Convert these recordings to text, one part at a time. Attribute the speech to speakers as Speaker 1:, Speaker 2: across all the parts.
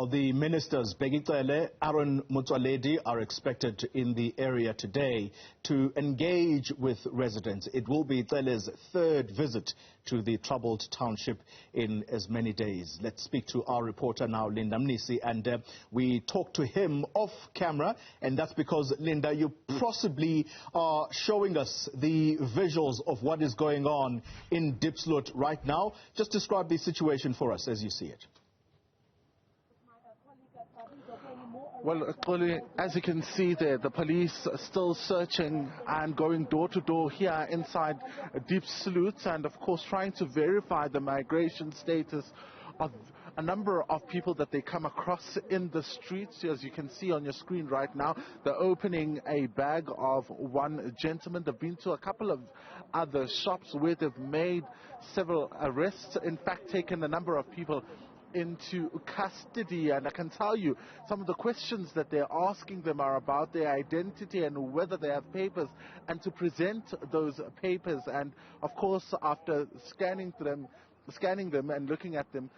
Speaker 1: Well, the ministers, Bheki, Cele, Motsaloadi, are expected in the area today to engage with residents. It will be Cele's third visit to the troubled township in as many days. Let's speak to our reporter now, Linda Mnisi, and we talked to him off camera, and that's because, Linda, you possibly are showing us the visuals of what is going on in Diepsloot right now. Just describe the situation for us as you see it.
Speaker 2: Well, as you can see there, the police are still searching and going door to door here inside Diepsloot, and of course trying to verify the migration status of a number of people that they come across in the streets. As you can see on your screen right now, they're opening a bag of one gentleman. They've been to a couple of other shops where they've made several arrests, in fact taken a number of people into custody, and I can tell you some of the questions that they're asking them are about their identity and whether they have papers, and to present those papers. And of course, after scanning them and looking at them,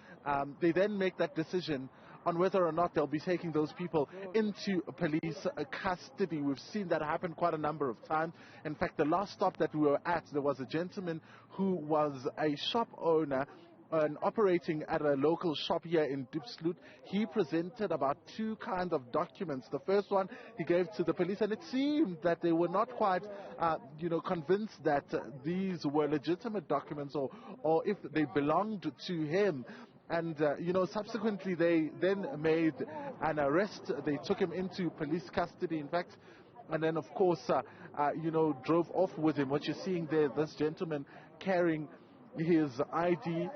Speaker 2: they then make that decision on whether or not they'll be taking those people into police custody. We've seen that happen quite a number of times. In fact, the last stop that we were at, there was a gentleman who was a shop owner and operating at a local shop here in Diepsloot. He presented about two kinds of documents. The first one he gave to the police, and it seemed that they were not quite, convinced that these were legitimate documents or if they belonged to him. And, subsequently they then made an arrest. They took him into police custody, in fact, and then, of course, drove off with him. What you're seeing there, this gentleman carrying his ID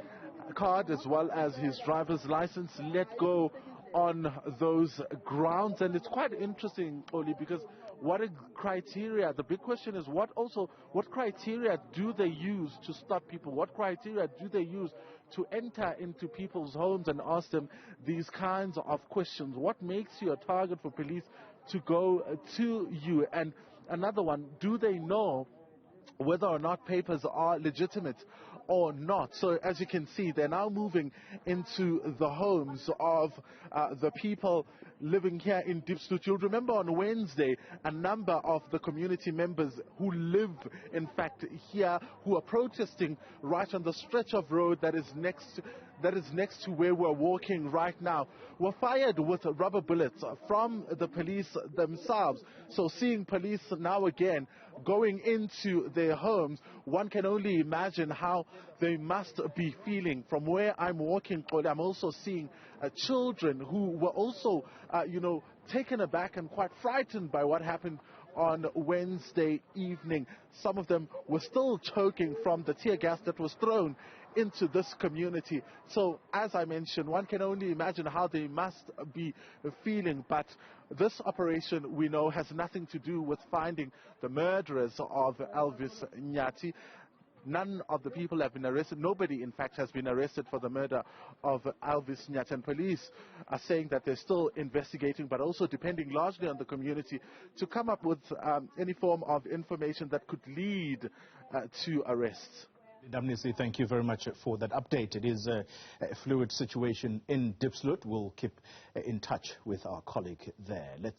Speaker 2: card as well as his driver's license, let go on those grounds. And it's quite interesting, Oli, because what criteria, the big question is what criteria do they use to stop people? What criteria do they use to enter into people's homes and ask them these kinds of questions? What makes you a target for police to go to you? And another one, do they know whether or not papers are legitimate or not? So as you can see, they're now moving into the homes of the people living here in Diepsloot. You'll remember on Wednesday, a number of the community members who live, in fact, here, who are protesting right on the stretch of road that is next to where we're walking right now, were fired with rubber bullets from the police themselves. So seeing police now again going into their homes, one can only imagine how they must be feeling. From where I'm walking, I'm also seeing children who were also, taken aback and quite frightened by what happened on Wednesday evening. Some of them were still choking from the tear gas that was thrown into this community. So, as I mentioned, one can only imagine how they must be feeling. But this operation, we know, has nothing to do with finding the murderers of Elvis Nyati. None of the people have been arrested. Nobody, in fact, has been arrested for the murder of Elvis Nyati. And police are saying that they're still investigating, but also depending largely on the community to come up with any form of information that could lead to arrests.
Speaker 1: Mnisi, thank you very much for that update. It is a fluid situation in Diepsloot. We'll keep in touch with our colleague there.